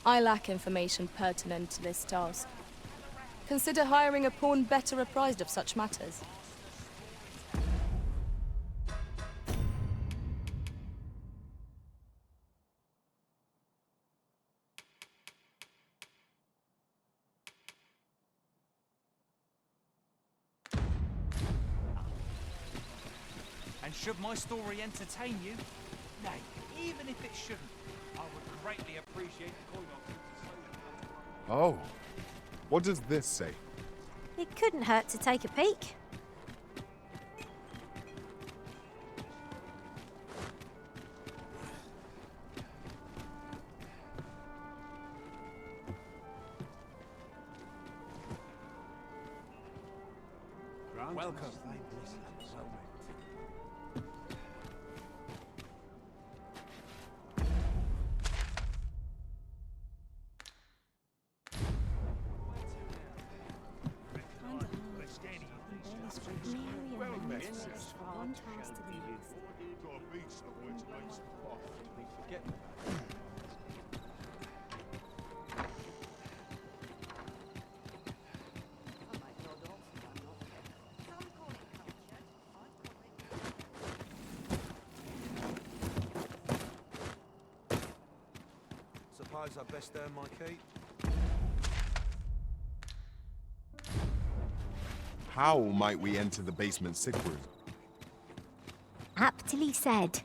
I lack information pertinent to this task. Consider hiring a pawn better apprised of such matters. And should my story entertain you, nay, even if it shouldn't, I would greatly appreciate the coin of. Oh, what does this say? It couldn't hurt to take a peek. Welcome. Suppose I best earn my keep. How might we enter the basement sick room? Aptly said.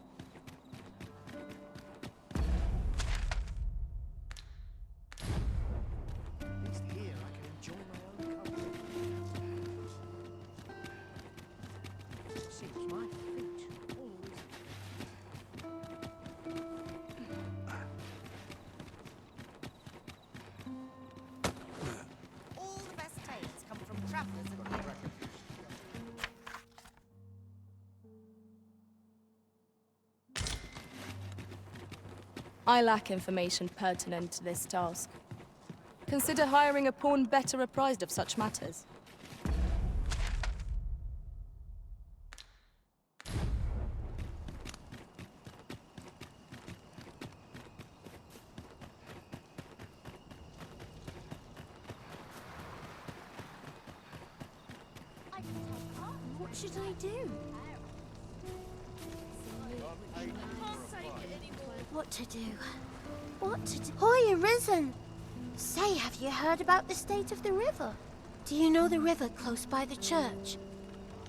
I lack information pertinent to this task. Consider hiring a pawn better apprised of such matters. What should I do? What to do? What to do? Hoy, Arisen! Say, have you heard about the state of the river? Do you know the river close by the church?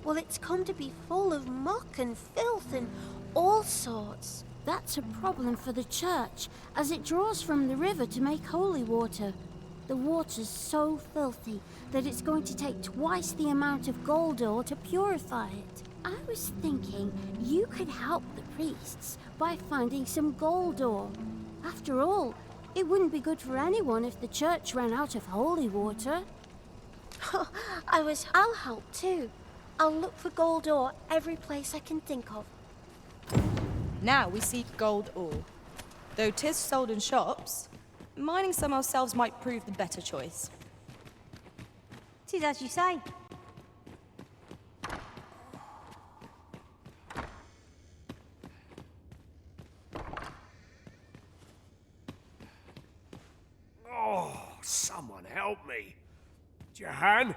Well, it's come to be full of muck and filth and all sorts. That's a problem for the church, as it draws from the river to make holy water. The water's so filthy that it's going to take twice the amount of gold ore to purify it. I was thinking you could help the priests by finding some gold ore. After all, it wouldn't be good for anyone if the church ran out of holy water. I'll help too. I'll look for gold ore every place I can think of. Now we seek gold ore. Though 'tis sold in shops, mining some ourselves might prove the better choice. 'Tis as you say. Oh, someone help me. Jahan?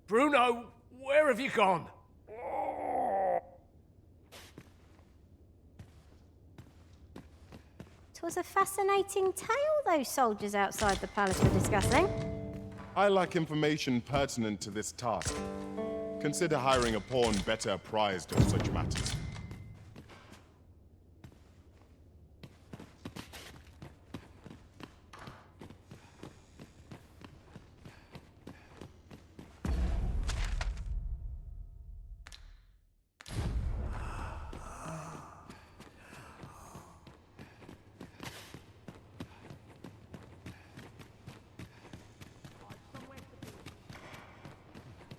Bruno, where have you gone? Oh. 'Twas a fascinating tale those soldiers outside the palace were discussing. I lack information pertinent to this task. Consider hiring a pawn better apprised of such matters.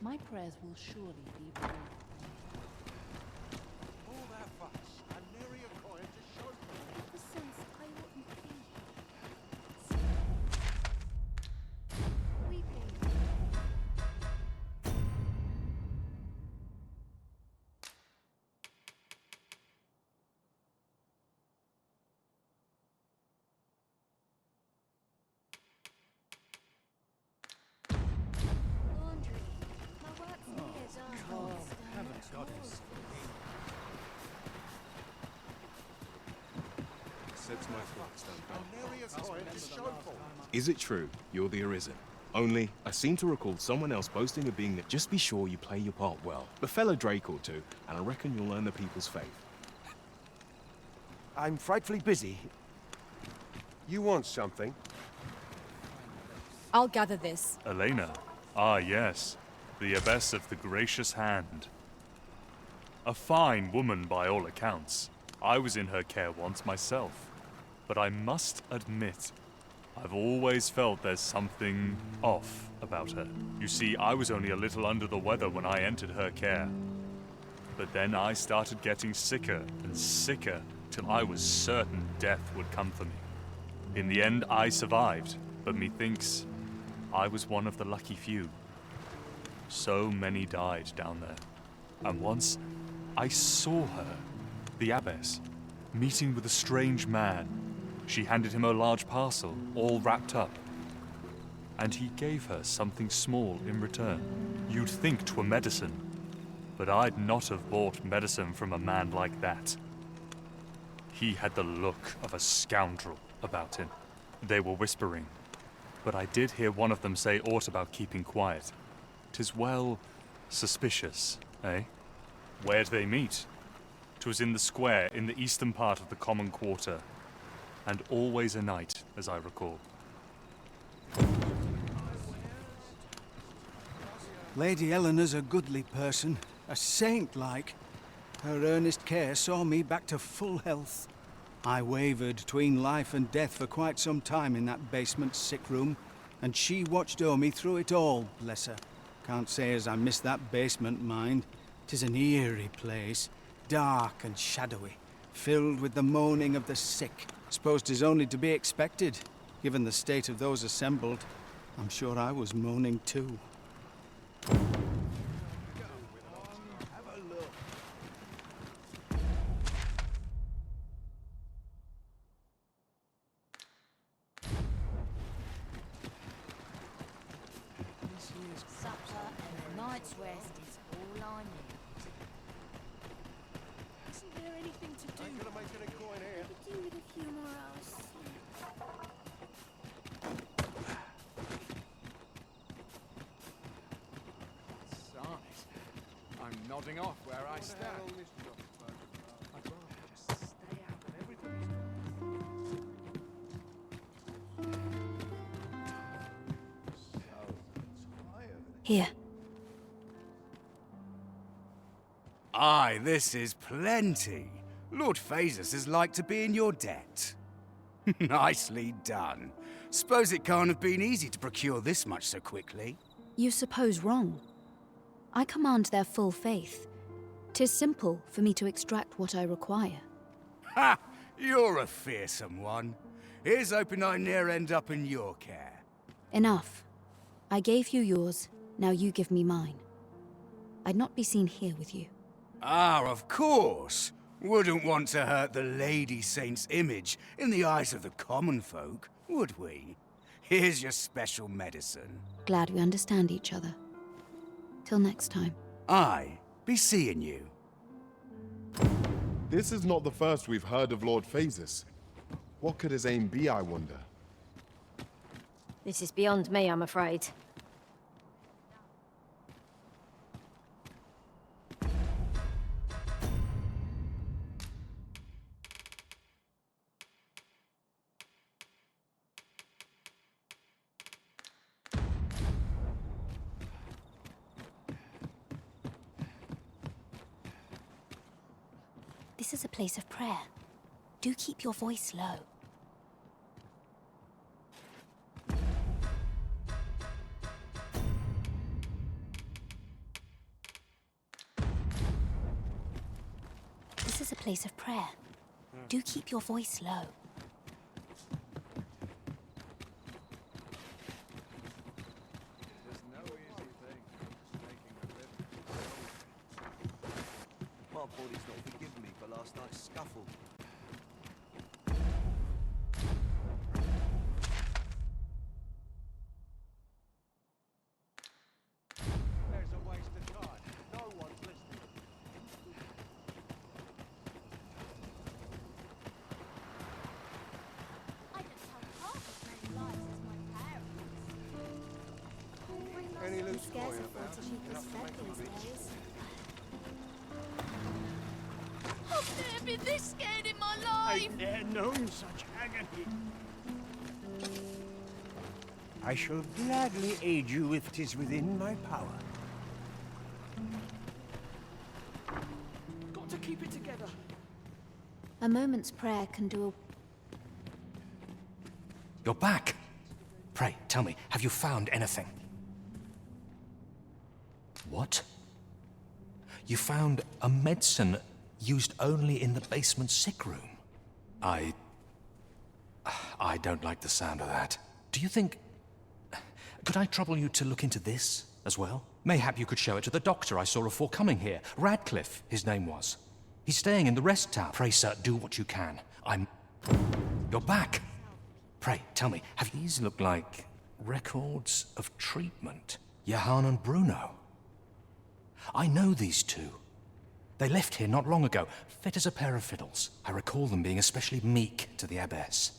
My prayers will surely be rewarded. All that fuss and nary a coin to show for it. Ever since I wouldn't be weeping. goddess. Sets my thoughts down. Alneria's coin is showful. Is it true you're the Arisen? Only, I seem to recall someone else boasting of being there. Just be sure you play your part well. Befell a Drake or two, and I reckon you'll earn the people's faith. I'm frightfully busy. You want something? I'll gather this. Elena. Ah, yes. The Abbess of the Gracious Hand. A fine woman by all accounts. I was in her care once myself. But I must admit, I've always felt there's something off about her. You see, I was only a little under the weather when I entered her care. But then I started getting sicker and sicker till I was certain death would come for me. In the end, I survived, but methinks I was one of the lucky few. So many died down there. And once, I saw her, the Abbess, meeting with a strange man. She handed him a large parcel, all wrapped up. And he gave her something small in return. You'd think 'twere medicine, but I'd not have bought medicine from a man like that. He had the look of a scoundrel about him. They were whispering, but I did hear one of them say aught about keeping quiet. 'Tis well suspicious, eh? Where'd they meet? 'Twas in the square in the eastern part of the common quarter, and always a night, as I recall. Lady Eleanor's a goodly person, a saint-like. Her earnest care saw me back to full health. I wavered between life and death for quite some time in that basement sick room, and she watched o'er me through it all, bless her. Can't say as I miss that basement, mind. 'Tis an eerie place, dark and shadowy, filled with the moaning of the sick. Suppose 'tis only to be expected, given the state of those assembled. I'm sure I was moaning too. Supper and a night's rest is all I need. Isn't there anything to do? Ain't gonna make any coin here. Do with a few more hours sleep. Sarnit. I'm nodding off where I stand. I'd rather just stay out of everybody's Here. Aye, this is plenty. Lord Phasus is like to be in your debt. Nicely done. Suppose it can't have been easy to procure this much so quickly. You suppose wrong. I command their full faith. 'Tis simple for me to extract what I require. Ha! You're a fearsome one. Here's hoping I ne'er end up in your care. Enough. I gave you yours, now you give me mine. I'd not be seen here with you. Ah, of course. Wouldn't want to hurt the Lady Saint's image in the eyes of the common folk, would we? Here's your special medicine. Glad we understand each other. Till next time. Aye, be seeing you. This is not the first we've heard of Lord Phasus. What could his aim be, I wonder? This is beyond me, I'm afraid. This is a place of prayer. Do keep your voice low. This is a place of prayer. Do keep your voice low. There's no easy thing, making a living. My body's not forgiven me for last night's scuffle. There's a waste of time. No one's listening. scares a thought if she was fed these days. I've never been this scared in my life! I've ne'er known such agony. I shall gladly aid you if 'tis within my power. Got to keep it together. A moment's prayer can do a... You're back. Pray, tell me, have you found anything? What? You found a medicine used only in the basement sick room? I don't like the sound of that. Do you think... Could I trouble you to look into this as well? Mayhap you could show it to the doctor I saw before coming here. Radcliffe, his name was. He's staying in the rest town. Pray, sir, do what you can. You're back. Pray, tell me, have these look like records of treatment? Johann and Bruno. I know these two. They left here not long ago, fit as a pair of fiddles. I recall them being especially meek to the abbess.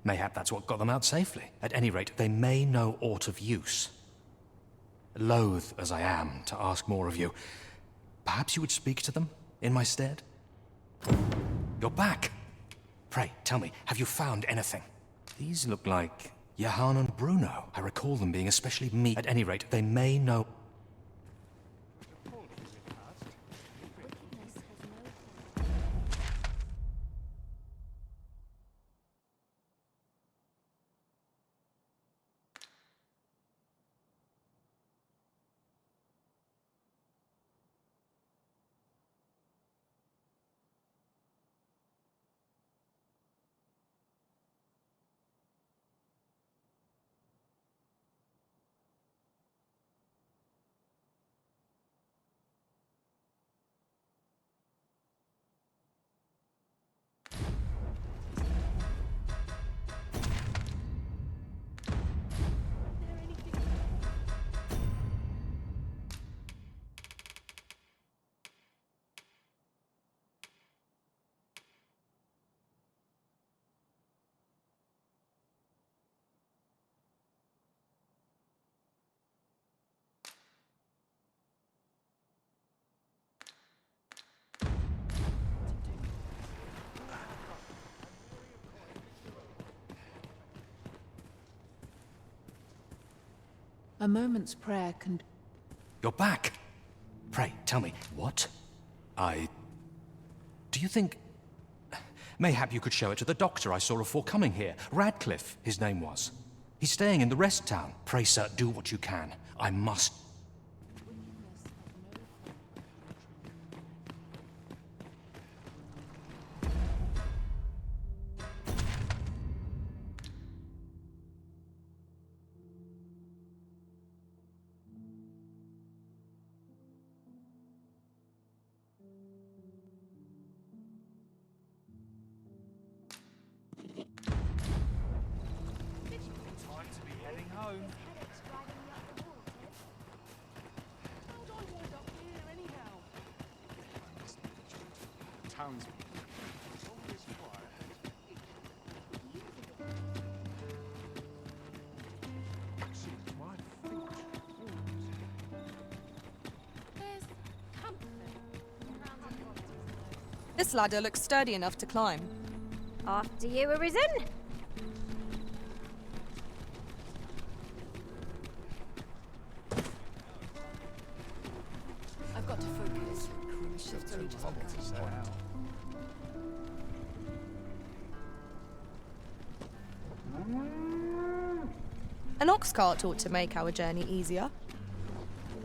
Mayhap that's what got them out safely. At any rate, they may know aught of use. Loath as I am to ask more of you, perhaps you would speak to them in my stead? You're back. Pray, tell me, have you found anything? These look like Johann and Bruno. I recall them being especially meek. At any rate, they may know... A moment's prayer can... You're back. Pray, tell me, what? Do you think... Mayhap you could show it to the doctor I saw before coming here. Radcliffe, his name was. He's staying in the rest town. Pray, sir, do what you can. I must... Time to be heading home. Townsman. This ladder looks sturdy enough to climb. After you, Arisen. I've got to focus. Shifts only just begun. An ox cart ought to make our journey easier.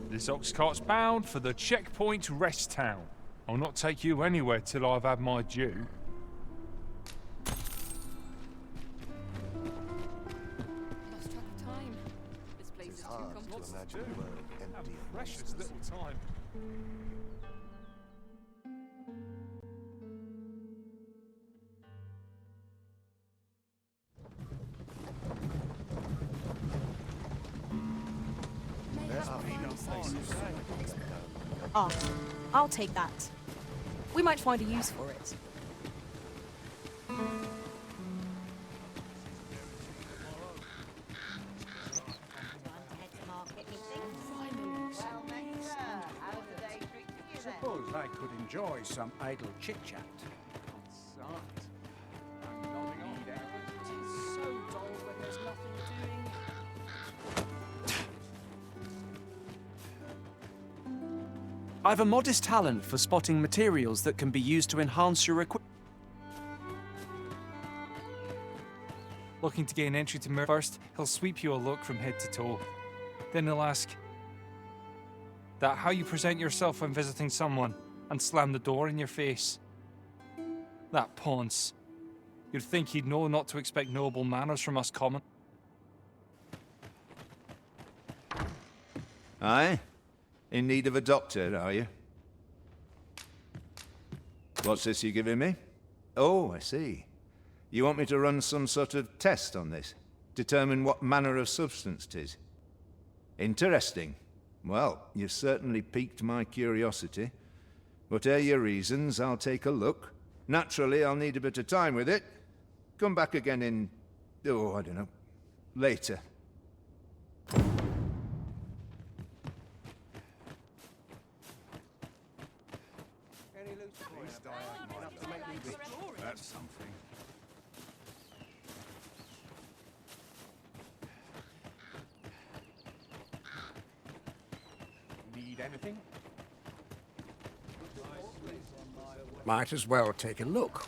This ox cart's bound for the checkpoint rest town. I'll not take you anywhere till I've had my due. Lost track of time. This place is too comfortable. Imagine the world empty and Precious little time. Ah, I'll take that. We might find a use for it. Time to head to market, methinks. I could enjoy some idle chit-chat. Besides, I'm nodding on. It is so dull when there's nothing doing. I've a modest talent for spotting materials that can be used to enhance your equipment. Looking to gain entry to first, he'll sweep you a look from head to toe. Then he'll ask that how you present yourself when visiting someone and slam the door in your face. That ponce. You'd think he'd know not to expect noble manners from us common. Aye? In need of a doctor, are you? What's this you're giving me? Oh, I see. You want me to run some sort of test on this? Determine what manner of substance 'tis? Interesting. Well, you've certainly piqued my curiosity. Whatever your reasons, I'll take a look. Naturally, I'll need a bit of time with it. Come back again in... oh, I don't know. Later. That's something. Need anything? Might as well take a look.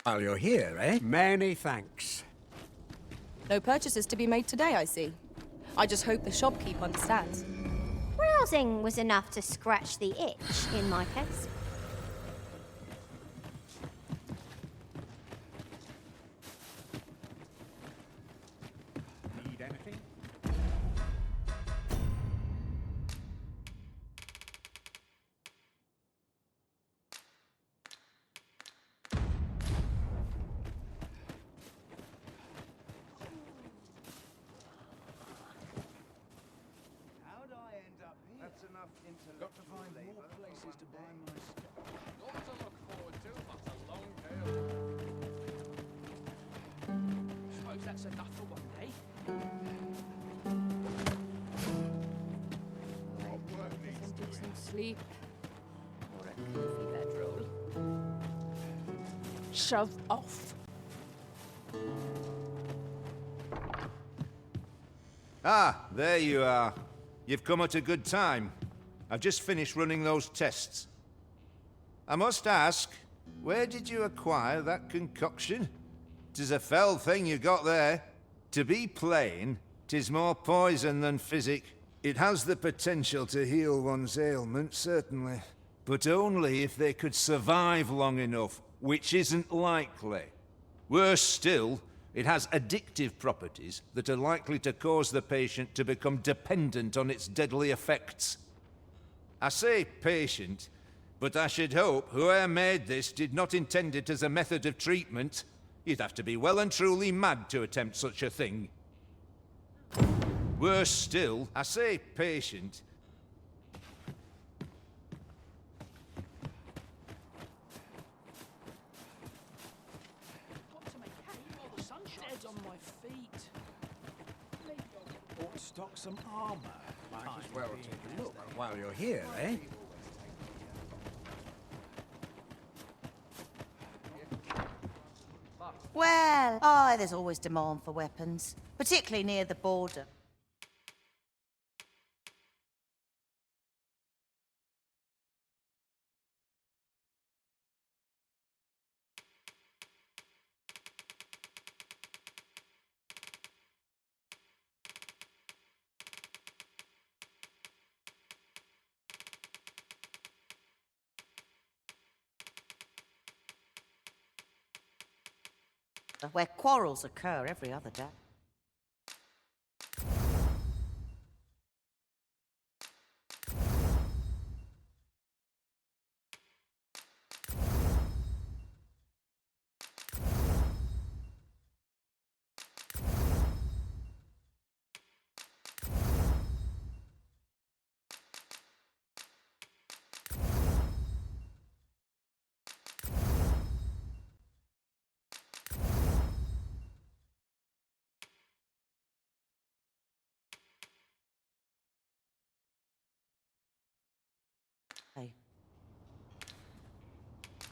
While you're here, eh? Many thanks. No purchases to be made today, I see. I just hope the shopkeep understands. Browsing was enough to scratch the itch, in my case. Need anything? That's enough intellectual Got to find more places to buy my stuff. Not to look forward to, that's a long day. Suppose that's enough for one day. Get some sleep. Or a comfy bedroll. Shove off. Ah, there you are. You've come at a good time. I've just finished running those tests. I must ask, where did you acquire that concoction? 'Tis a fell thing you got there. To be plain, 'tis more poison than physic. It has the potential to heal one's ailment, certainly. But only if they could survive long enough, which isn't likely. Worse still, it has addictive properties that are likely to cause the patient to become dependent on its deadly effects. I say patient, but I should hope whoever made this did not intend it as a method of treatment. You'd have to be well and truly mad to attempt such a thing. Worse still, I say patient. Dead on my feet. Or stock some armor. Might as well take a look while you're here, eh? Well, there's always demand for weapons, particularly near the border. Where quarrels occur every other day.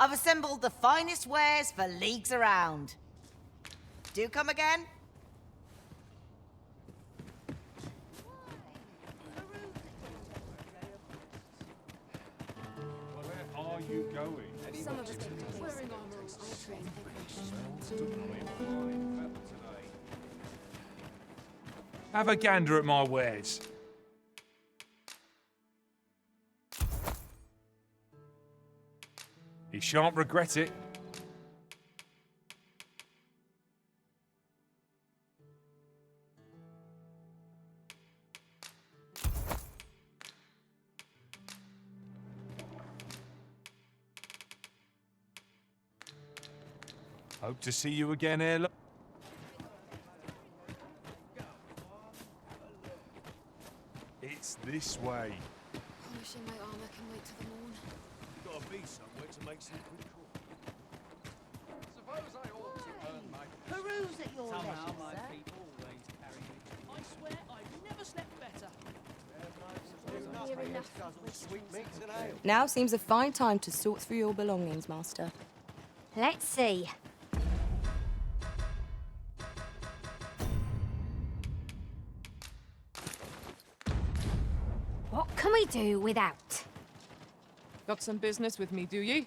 I've assembled the finest wares for leagues around. Do come again? Where are you going? Some of us wearing armor. I'll train. Have a gander at my wares. You shan't regret it. Hope to see you again ere long. It's this way. Polishing my armor can wait till the morn. You've got to be somewhere to make some quick call. Suppose I ought to earn my... Peruse at your Somehow leisure, my sir. feet always carry me. I swear I've never slept better. Sweet meats and ale. Now seems a fine time to sort through your belongings, Master. Let's see. What can we do without? Got some business with me, do ye?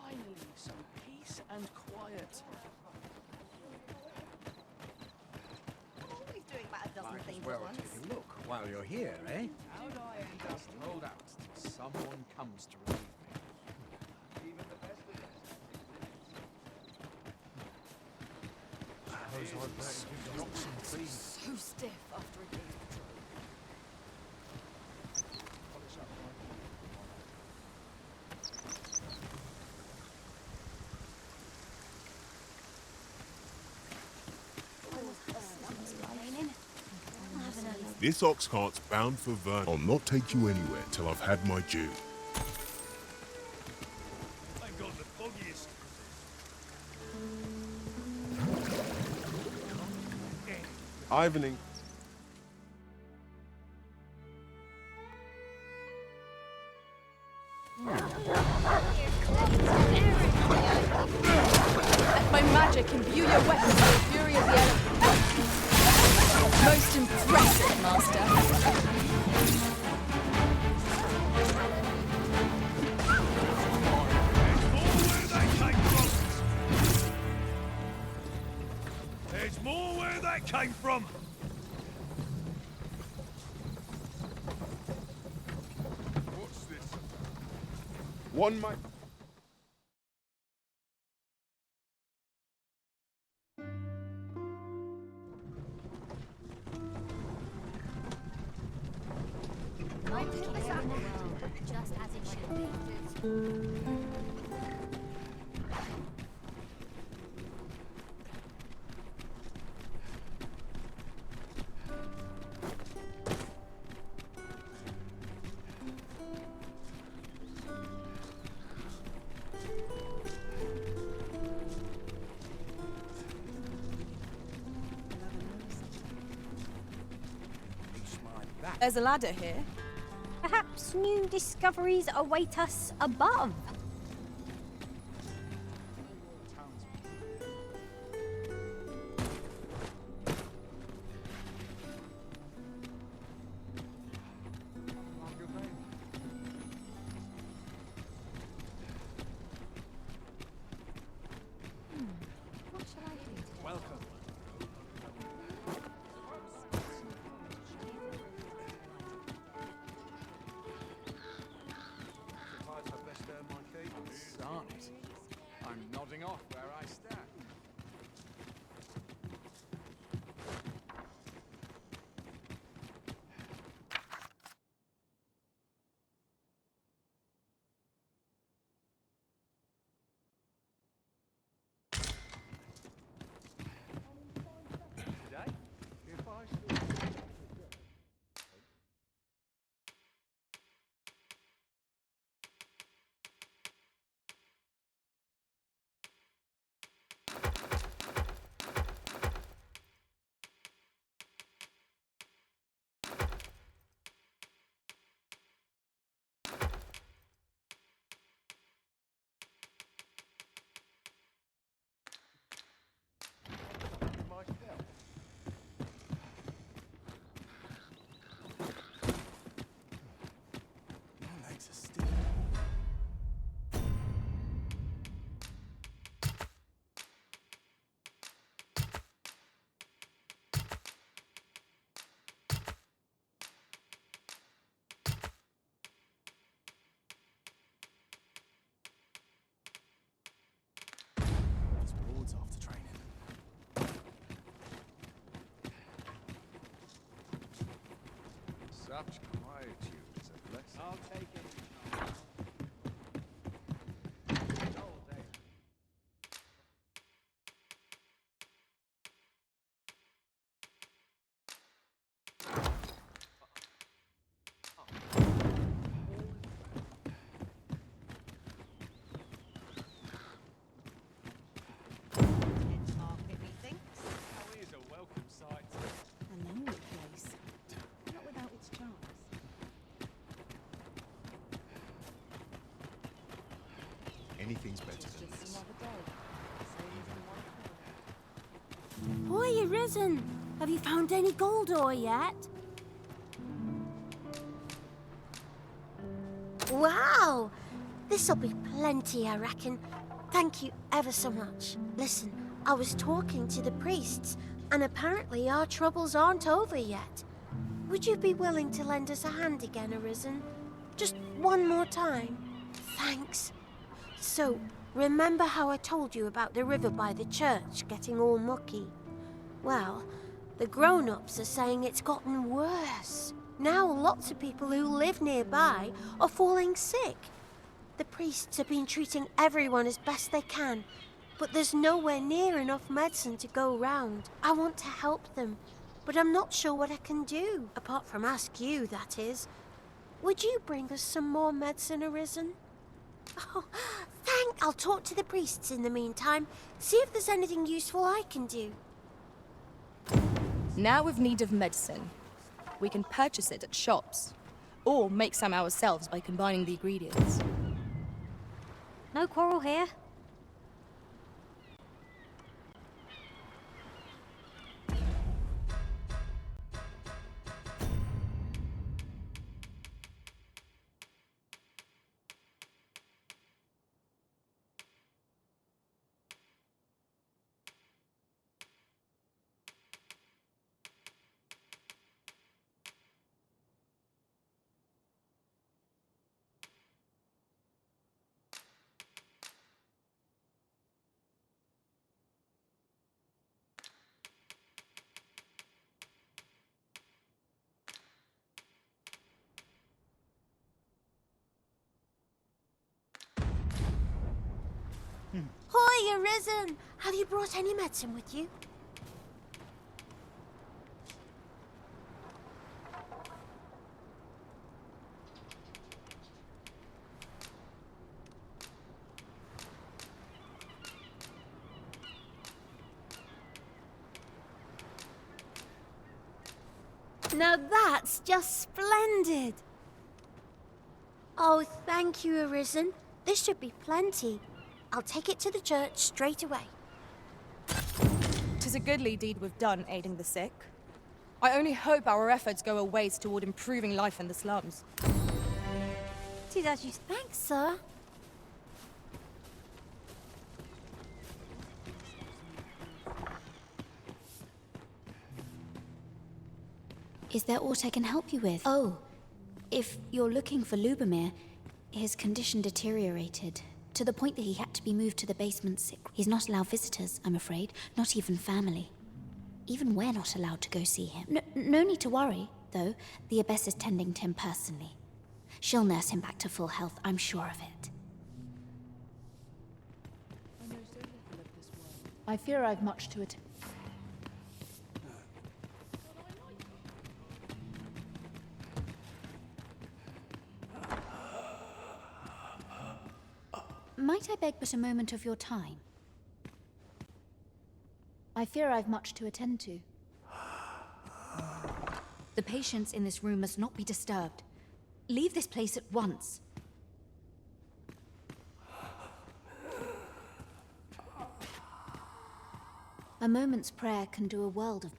Finally, some peace and quiet. Always doing about a dozen Might things as well at once. take a look while you're here, eh? How'd I end up hold out till someone comes to relieve me? Even the best of us. Suppose I'd better give Jock some feed. So stiff after a day's patrol. Polish up my... This ox cart's bound for Vern. I'll not take you anywhere till I've had my due. I've got the foggiest. Ivaning. Let my magic imbue your weapons with the fury of the element. Most impressive, Master. There's more where that came from! What's this? One might... Just as it should be. There's a ladder here. Perhaps new discoveries await us above. What shall I do today? Welcome. Suppose I best earn my Such quietude is a blessing. I'll take it. A lonely place. Not without its charms. Anything's better than Just this. another day. Hoy, Arisen! Have you found any gold ore yet? Wow! This'll be plenty, I reckon. Thank you ever so much. Listen, I was talking to the priests, and apparently our troubles aren't over yet. Would you be willing to lend us a hand again, Arisen? Just one more time? Thanks. So, remember how I told you about the river by the church getting all mucky? Well, the grown-ups are saying it's gotten worse. Now lots of people who live nearby are falling sick. The priests have been treating everyone as best they can, but there's nowhere near enough medicine to go round. I want to help them, but I'm not sure what I can do, apart from ask you, that is. Would you bring us some more medicine, Arisen? Oh, I'll talk to the priests in the meantime, see if there's anything useful I can do. Now we've need of medicine. We can purchase it at shops, or make some ourselves by combining the ingredients. No quarrel here. Hoy, Arisen! Have you brought any medicine with you? Now that's just splendid! Oh, thank you, Arisen. This should be plenty. I'll take it to the church straight away. 'Tis a goodly deed we've done, aiding the sick. I only hope our efforts go a ways toward improving life in the slums. Tis as you thanks, sir. Is there aught I can help you with? Oh, if you're looking for Lubomir, his condition deteriorated to the point that he had to be moved to the basement sick. He's not allowed visitors, I'm afraid, not even family. Even we're not allowed to go see him. No need to worry, though. The Abbess is tending to him personally. She'll nurse him back to full health, I'm sure of it. I fear I've much to attend. Might I beg but a moment of your time? I fear I've much to attend to. The patients in this room must not be disturbed. Leave this place at once. A moment's prayer can do a world of...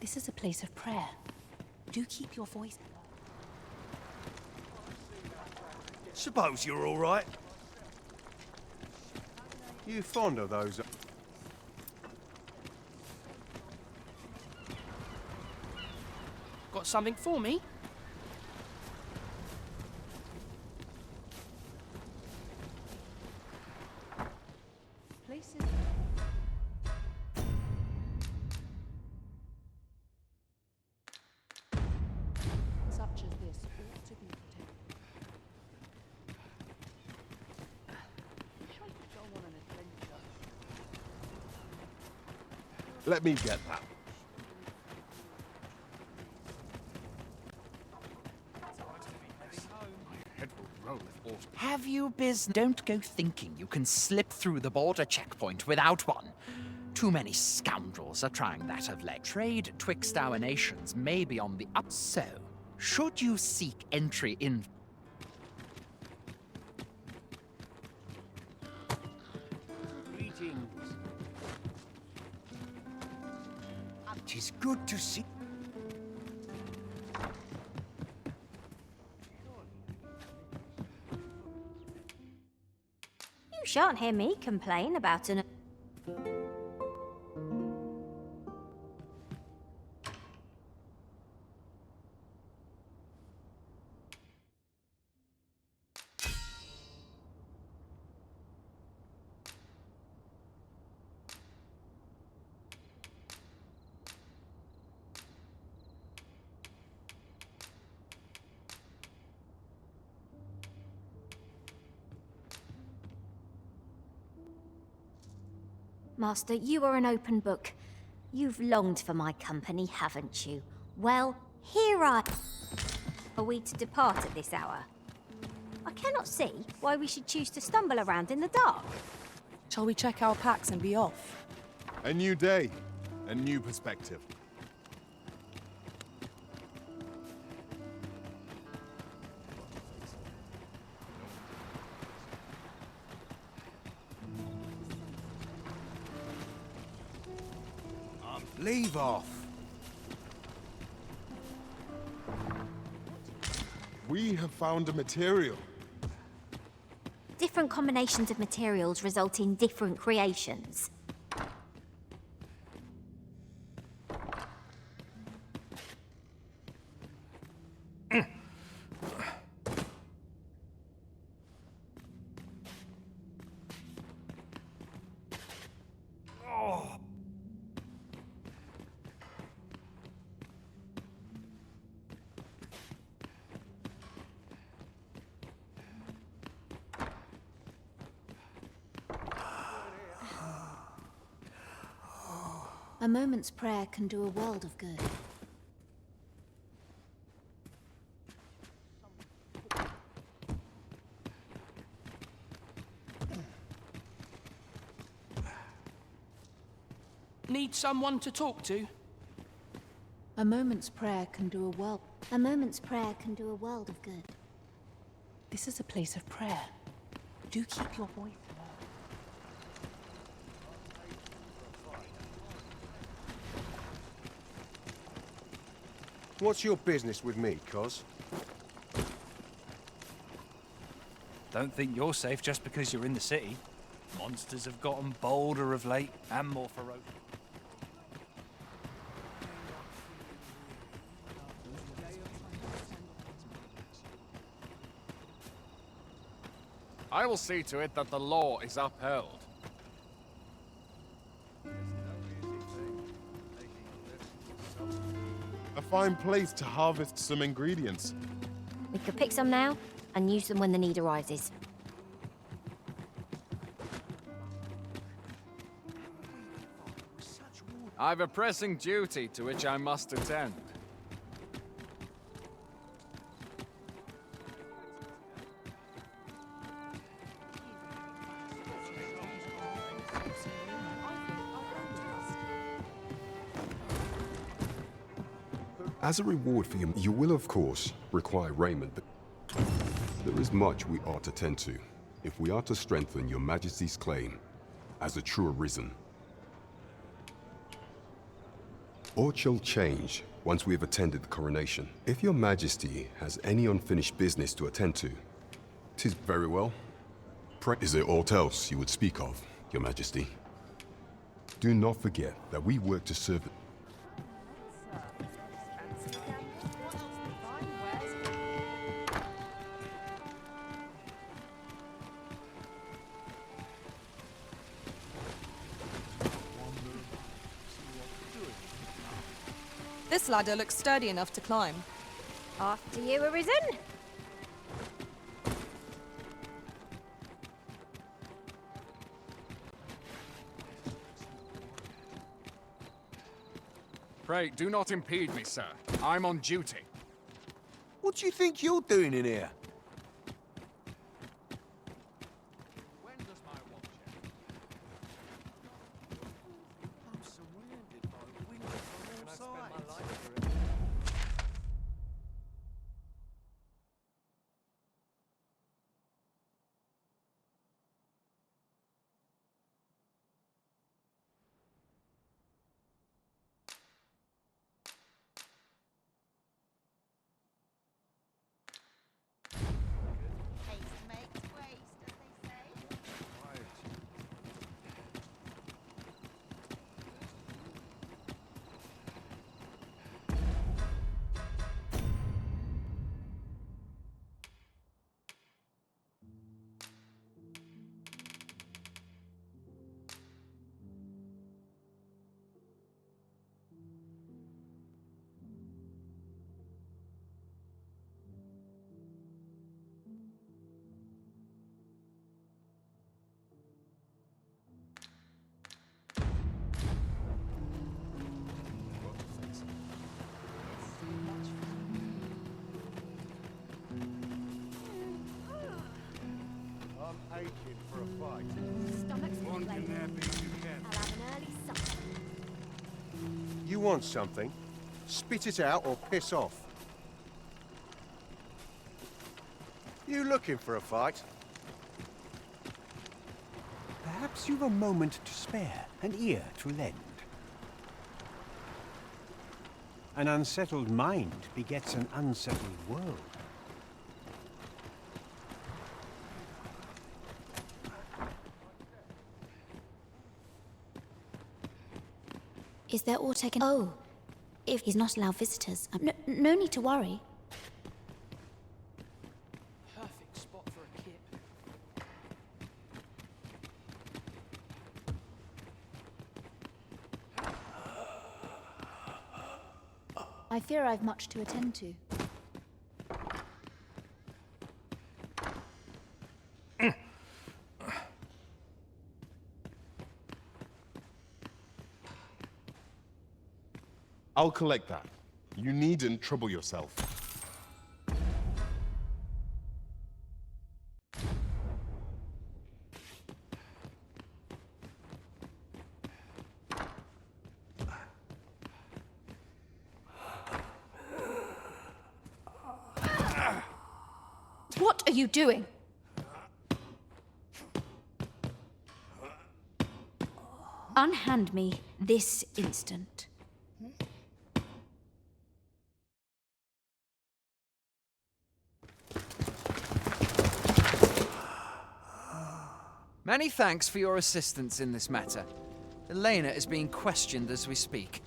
This is a place of prayer. Do keep your voice. Suppose you're all right. You fond of those? Got something for me? Places. Such as this ought to be protected. Shall we go on an adventure? Let me get that. Have you business? Don't go thinking you can slip through the border checkpoint without one. Too many scoundrels are trying that of late. Trade twixt our nations may be on the up. So, should you seek entry in... Greetings. 'Tis good to see. You shan't hear me complain about an... Master, you are an open book. You've longed for my company, haven't you? Well, here I... Are we to depart at this hour? I cannot see why we should choose to stumble around in the dark. Shall we check our packs and be off? A new day, a new perspective. Leave off. We have found a material. Different combinations of materials result in different creations. A moment's prayer can do a world of good. Need someone to talk to? A moment's prayer can do a world... A moment's prayer can do a world of good. This is a place of prayer. Do keep your voice low. What's your business with me, cos? Don't think you're safe just because you're in the city. Monsters have gotten bolder of late and more ferocious. I will see to it that the law is upheld. A fine place to harvest some ingredients. We could pick some now and use them when the need arises. I've a pressing duty to which I must attend. As a reward for you will of course require raiment, but there is much we ought to tend to if we are to strengthen your Majesty's claim as a true Arisen. Aught shall change once we have attended the coronation. If your majesty has any unfinished business to attend to, 'tis very well. Is there aught else you would speak of, your majesty? Do not forget that we work to serve... This ladder looks sturdy enough to climb. After you, Arisen. Pray, do not impede me, sir. I'm on duty. What do you think you're doing in here? I'm aching for a fight. Stomach's One can inflamed. there be you can. I'll have an early supper. You want something? Spit it out or piss off. You looking for a fight? Perhaps you've a moment to spare, an ear to lend. An unsettled mind begets an unsettled world. Is there aught I can... Oh, if he's not allowed visitors, no need to worry. Perfect spot for a kip. I fear I've much to attend to. I'll collect that. You needn't trouble yourself. What are you doing? Unhand me this instant. Many thanks for your assistance in this matter. Elena is being questioned as we speak.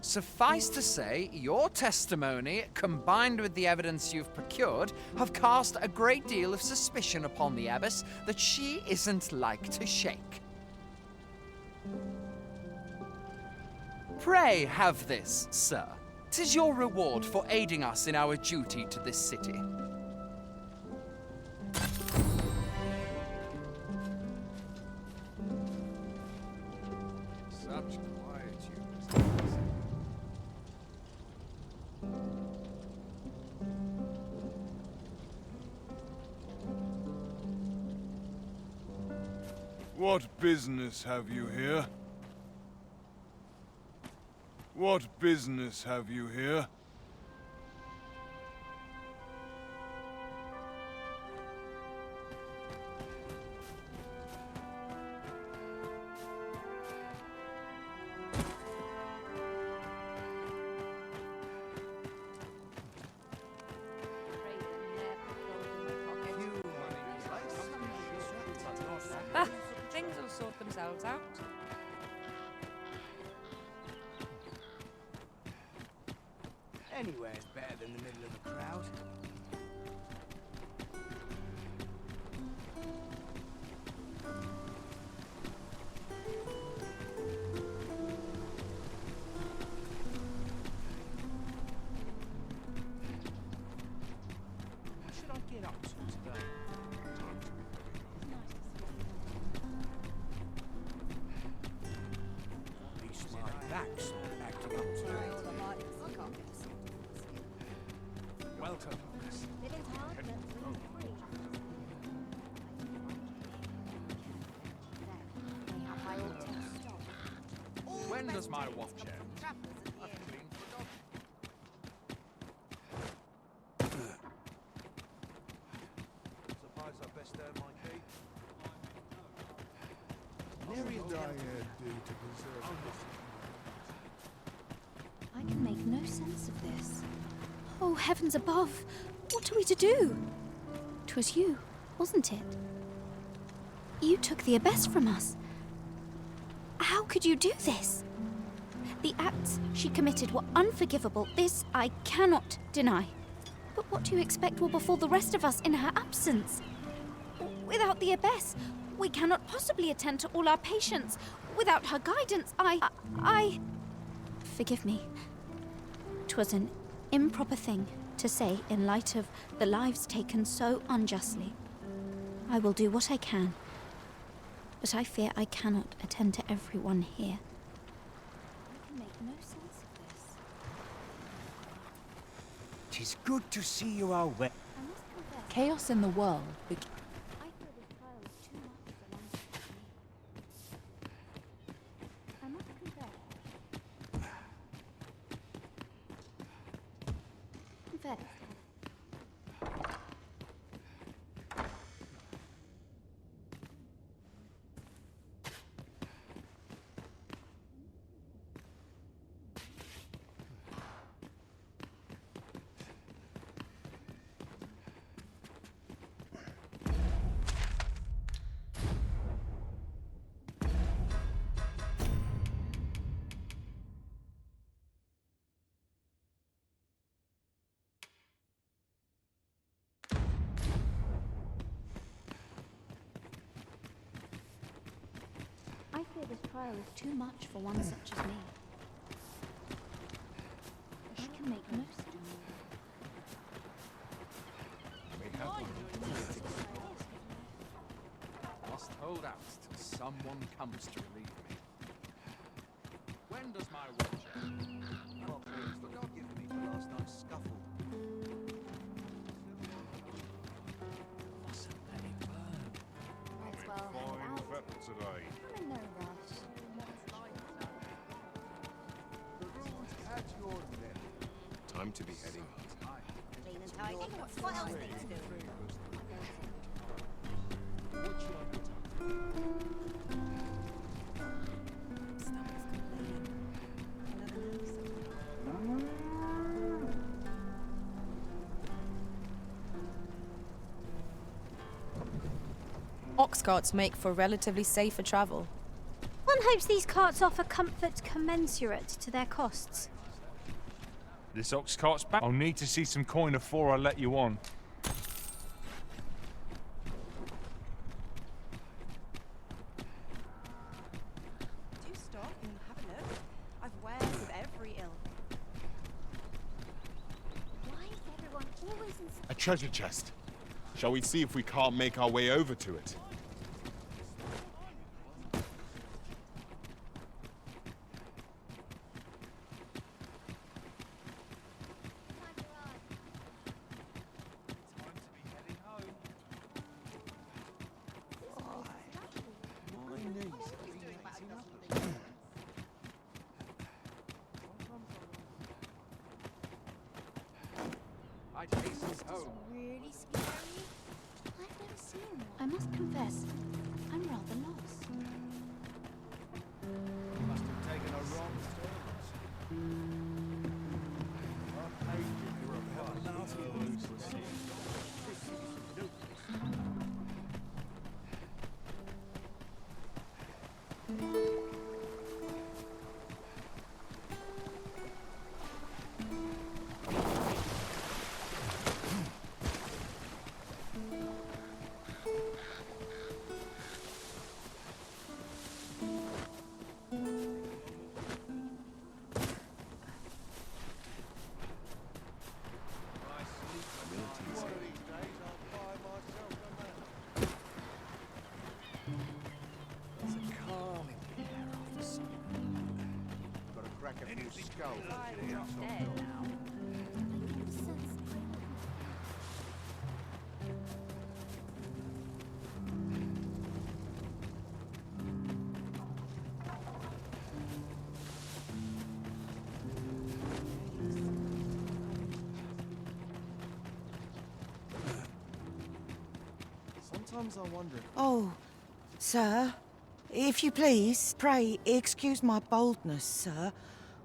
Suffice to say, your testimony, combined with the evidence you've procured, have cast a great deal of suspicion upon the Abbess that she isn't like to shake. Pray have this, sir. 'Tis your reward for aiding us in our duty to this city. Such quietude. What business have you here? What business have you here? yourselves out. Anywhere's better than the middle of a crowd. What should I get up to today? At least my back's not acting up today. Welcome. When does my watch end? I've cleaned the dog. Suppose I best earn my keep. Nearly do to preserve I can make no sense of this. Oh, heavens above! What are we to do? 'Twas you, wasn't it? You took the abyss from us. How could you do this? The acts she committed were unforgivable. This I cannot deny. But what do you expect will befall the rest of us in her absence? Without the abyss, we cannot possibly attend to all our patients. Without her guidance, I... Forgive me. 'Twas an improper thing to say in light of the lives taken so unjustly. I will do what I can, but I fear I cannot attend to everyone here. I can make no sense of this. 'Tis good to see you are well. Chaos in the world. I feel this trial is too much for one such as me. I must confess. Confess. I fear this trial is too much for one such as me. I can make no sense. Must hold out till someone comes to relieve me. When does my watch end? Well, please, forgive me for last night's scuffle. Mustn't let it burn. Might as well head out. Today. I'm in no rush. At your left. Time to be heading home. Clean and tidy. What else needs doing? Ox carts make for relatively safer travel. One hopes these carts offer comfort commensurate to their costs. This ox cart's back. I'll need to see some coin before I let you on. Do stop and have a look. I've wares of every ilk. Why is everyone always in... A treasure chest. Shall we see if we can't make our way over to it? I'd hasten home. Really scary? I've never seen one. I must confess, I'm rather lost. You must have taken a wrong turn. Our pages were a bust. like a few skulls. Dead now. Sometimes I wonder. Oh, sir, if you please, pray excuse my boldness, sir.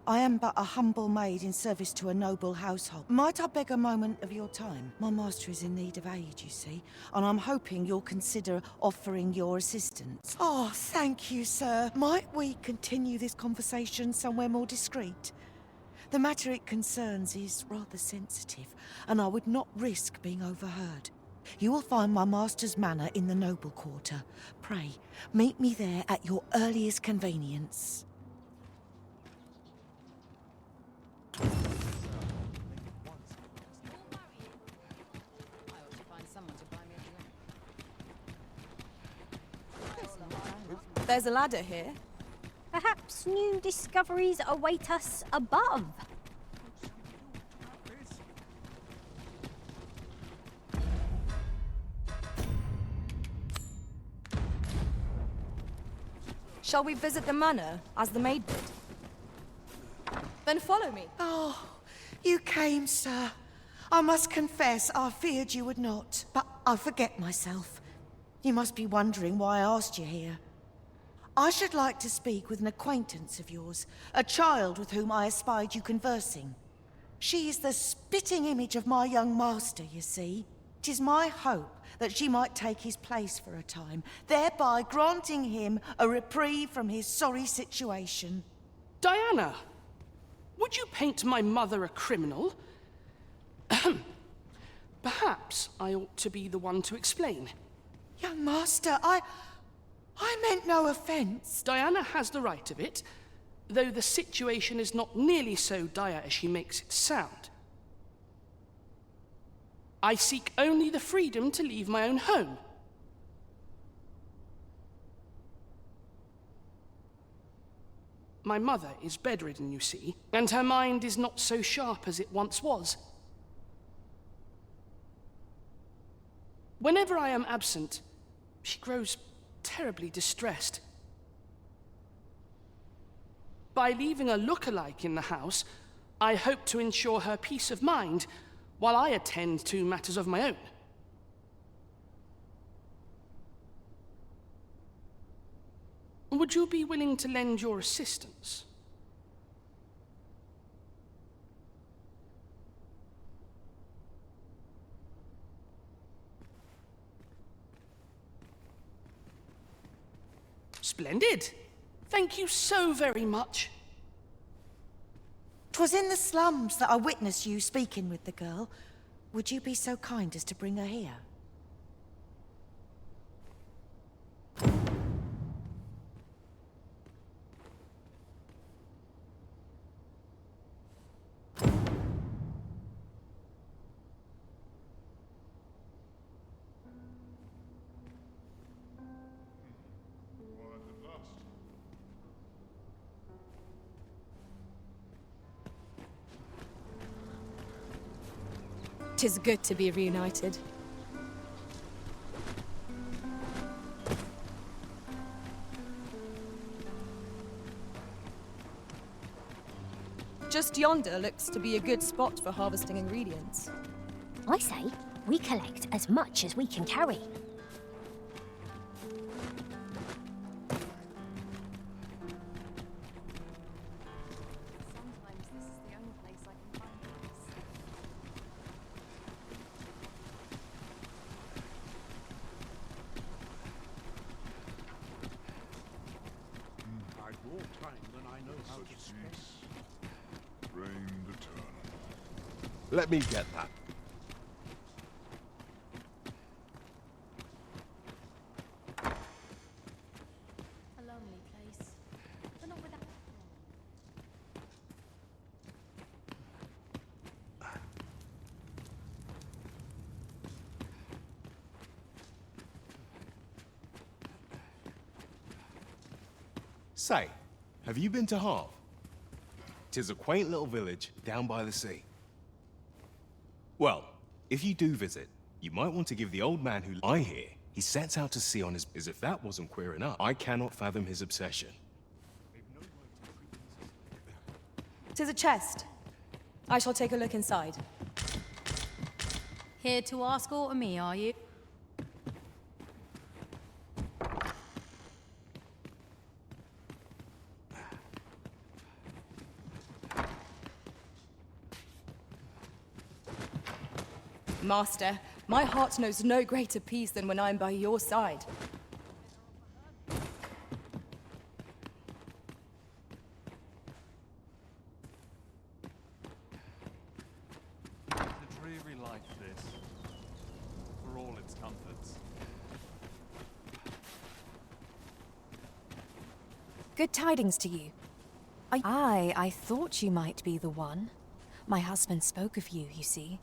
I am but a humble maid in service to a noble household. Might I beg a moment of your time? My master is in need of aid, you see, and I'm hoping you'll consider offering your assistance. Oh, thank you, sir. Might we continue this conversation somewhere more discreet? The matter it concerns is rather sensitive, and I would not risk being overheard. You will find my master's manor in the noble quarter. Pray, meet me there at your earliest convenience. I ought to find someone to buy me a drink. There's a ladder here. Perhaps new discoveries await us above. Shall we visit the manor, as the maid did? Then follow me. Oh, you came, sir. I must confess, I feared you would not. But I forget myself. You must be wondering why I asked you here. I should like to speak with an acquaintance of yours, a child with whom I espied you conversing. She is the spitting image of my young master, you see. 'Tis my hope that she might take his place for a time, thereby granting him a reprieve from his sorry situation. Diana, would you paint my mother a criminal? Perhaps I ought to be the one to explain. Young master, I meant no offence. Diana has the right of it, though the situation is not nearly so dire as she makes it sound. I seek only the freedom to leave my own home. My mother is bedridden, you see, and her mind is not so sharp as it once was. Whenever I am absent, she grows terribly distressed. By leaving a look-alike in the house, I hope to ensure her peace of mind while I attend to matters of my own. Would you be willing to lend your assistance? Splendid. Thank you so very much. 'Twas in the slums that I witnessed you speaking with the girl. Would you be so kind as to bring her here? Tis good to be reunited. Just yonder looks to be a good spot for harvesting ingredients. I say, we collect as much as we can carry. Sometimes this is the only place I can find peace. I've more time than I know how to spend. Reigned eternal. Let me get that. A lonely place, but not without. Say, have you been to Harv? 'Tis a quaint little village down by the sea. Well, if you do visit, you might want to give the old man who I hear he sets out to sea on his... As if that wasn't queer enough, I cannot fathom his obsession. 'Tis a chest. I shall take a look inside. Here to ask aught of me, are you? Master, my heart knows no greater peace than when I am by your side. A dreary life this, for all its comforts. Good tidings to you. I thought you might be the one. My husband spoke of you, you see.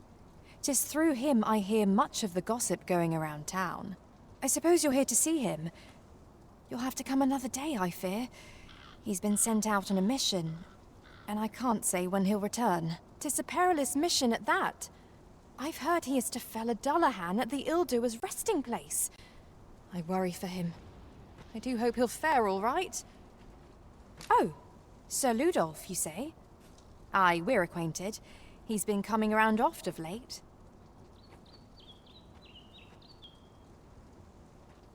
'Tis through him I hear much of the gossip going around town. I suppose you're here to see him. You'll have to come another day, I fear. He's been sent out on a mission, and I can't say when he'll return. 'Tis a perilous mission at that. I've heard he is to fell a Dullahan at the Ill-Doer's resting place. I worry for him. I do hope he'll fare all right. Oh, Sir Ludolf, you say? Aye, we're acquainted. He's been coming around oft of late.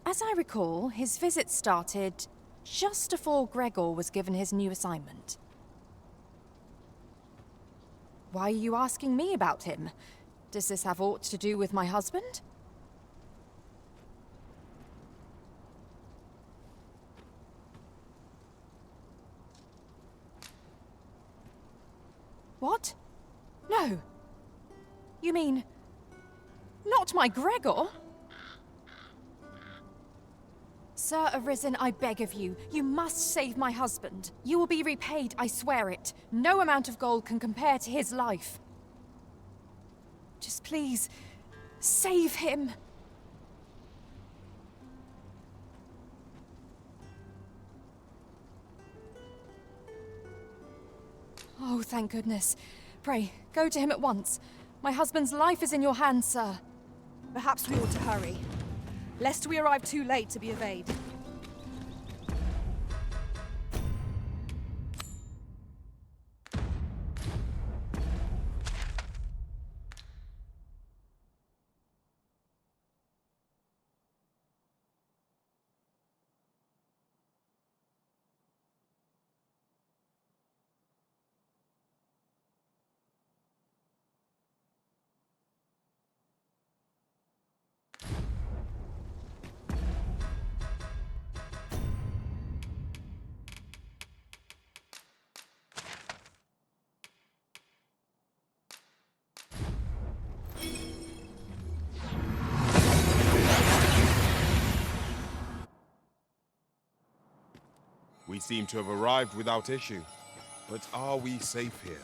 As I recall, his visit started just before Gregor was given his new assignment. Why are you asking me about him? Does this have aught to do with my husband? What? No. You mean... not my Gregor? Sir Arisen, I beg of you, you must save my husband. You will be repaid, I swear it. No amount of gold can compare to his life. Just please, save him. Oh, thank goodness. Pray, go to him at once. My husband's life is in your hands, sir. Perhaps we ought to hurry, lest we arrive too late to be obeyed. We seem to have arrived without issue. But are we safe here?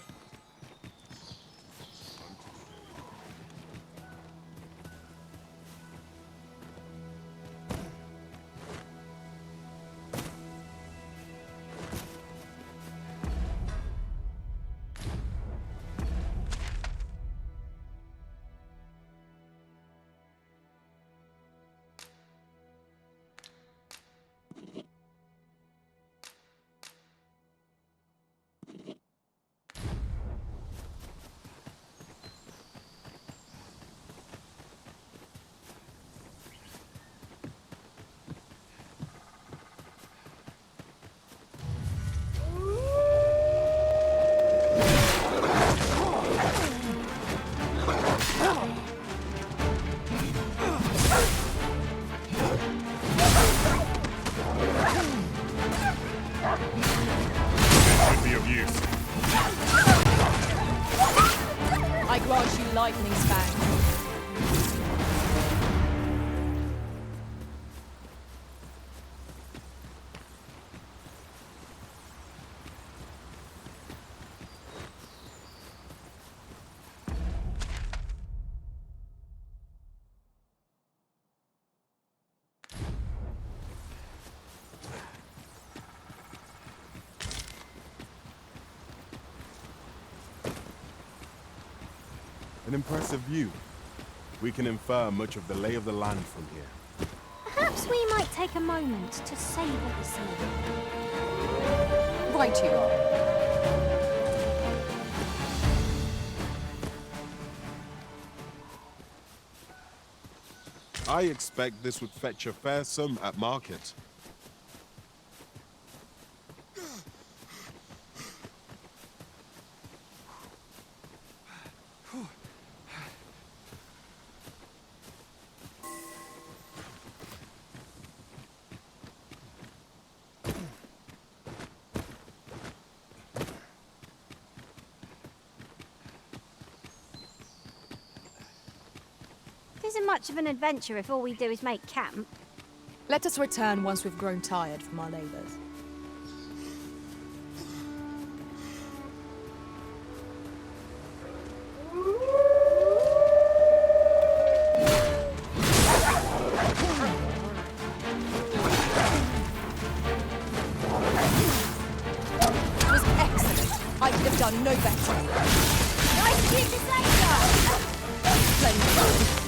I grant you lightning span. An impressive view. We can infer much of the lay of the land from here. Perhaps we might take a moment to savor the scene. Right you are. I expect this would fetch a fair sum at market. It isn't much of an adventure if all we do is make camp. Let us return once we've grown tired from our labours. It was excellent. I could have done no better. Nice of you to say so! Splendid.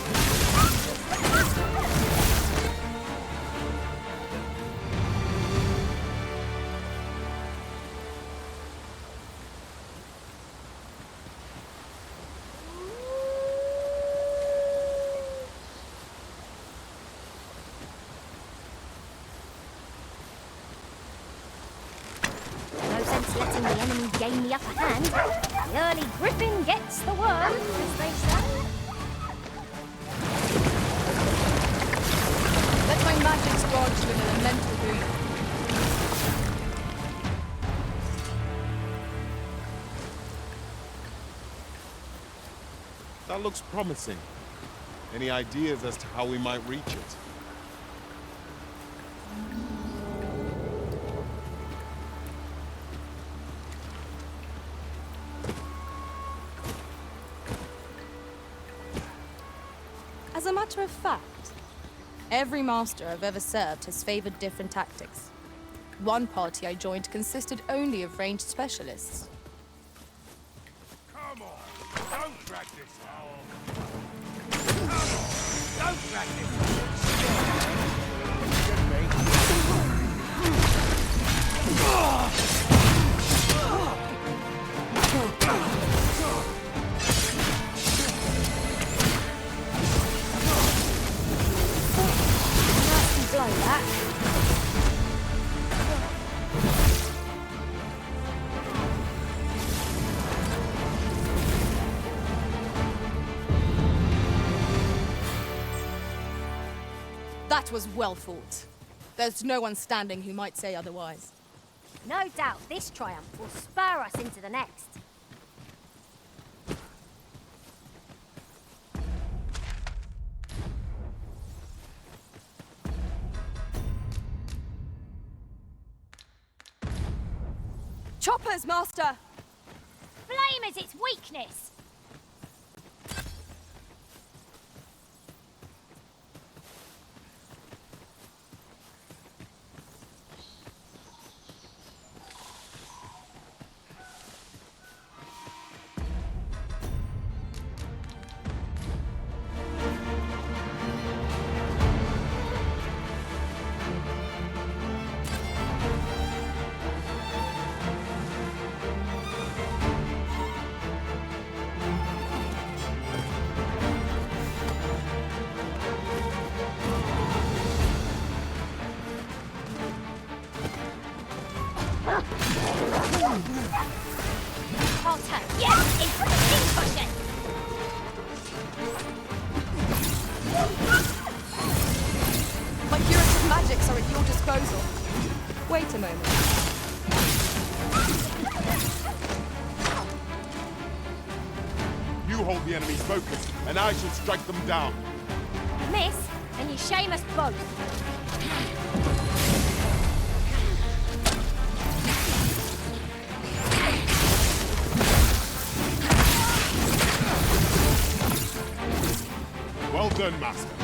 No sense letting the enemy gain the upper hand. The early griffin gets the worm, as they say. Let my magics grant you an elemental boon. That looks promising. Any ideas as to how we might reach it? As a matter of fact, every master I've ever served has favoured different tactics. One party I joined consisted only of ranged specialists. Come on, don't drag this out. Come on, don't drag this out. Nasty blow, that. That was well fought. There's no one standing who might say otherwise. No doubt this triumph will spur us into the next. Choppers, master! Flame is its weakness! I'll turn. Yes! Into the pincushion! My curative magics are at your disposal. Wait a moment. You hold the enemy's focus, and I shall strike them down. Miss, and you shame us both. Well done, Master.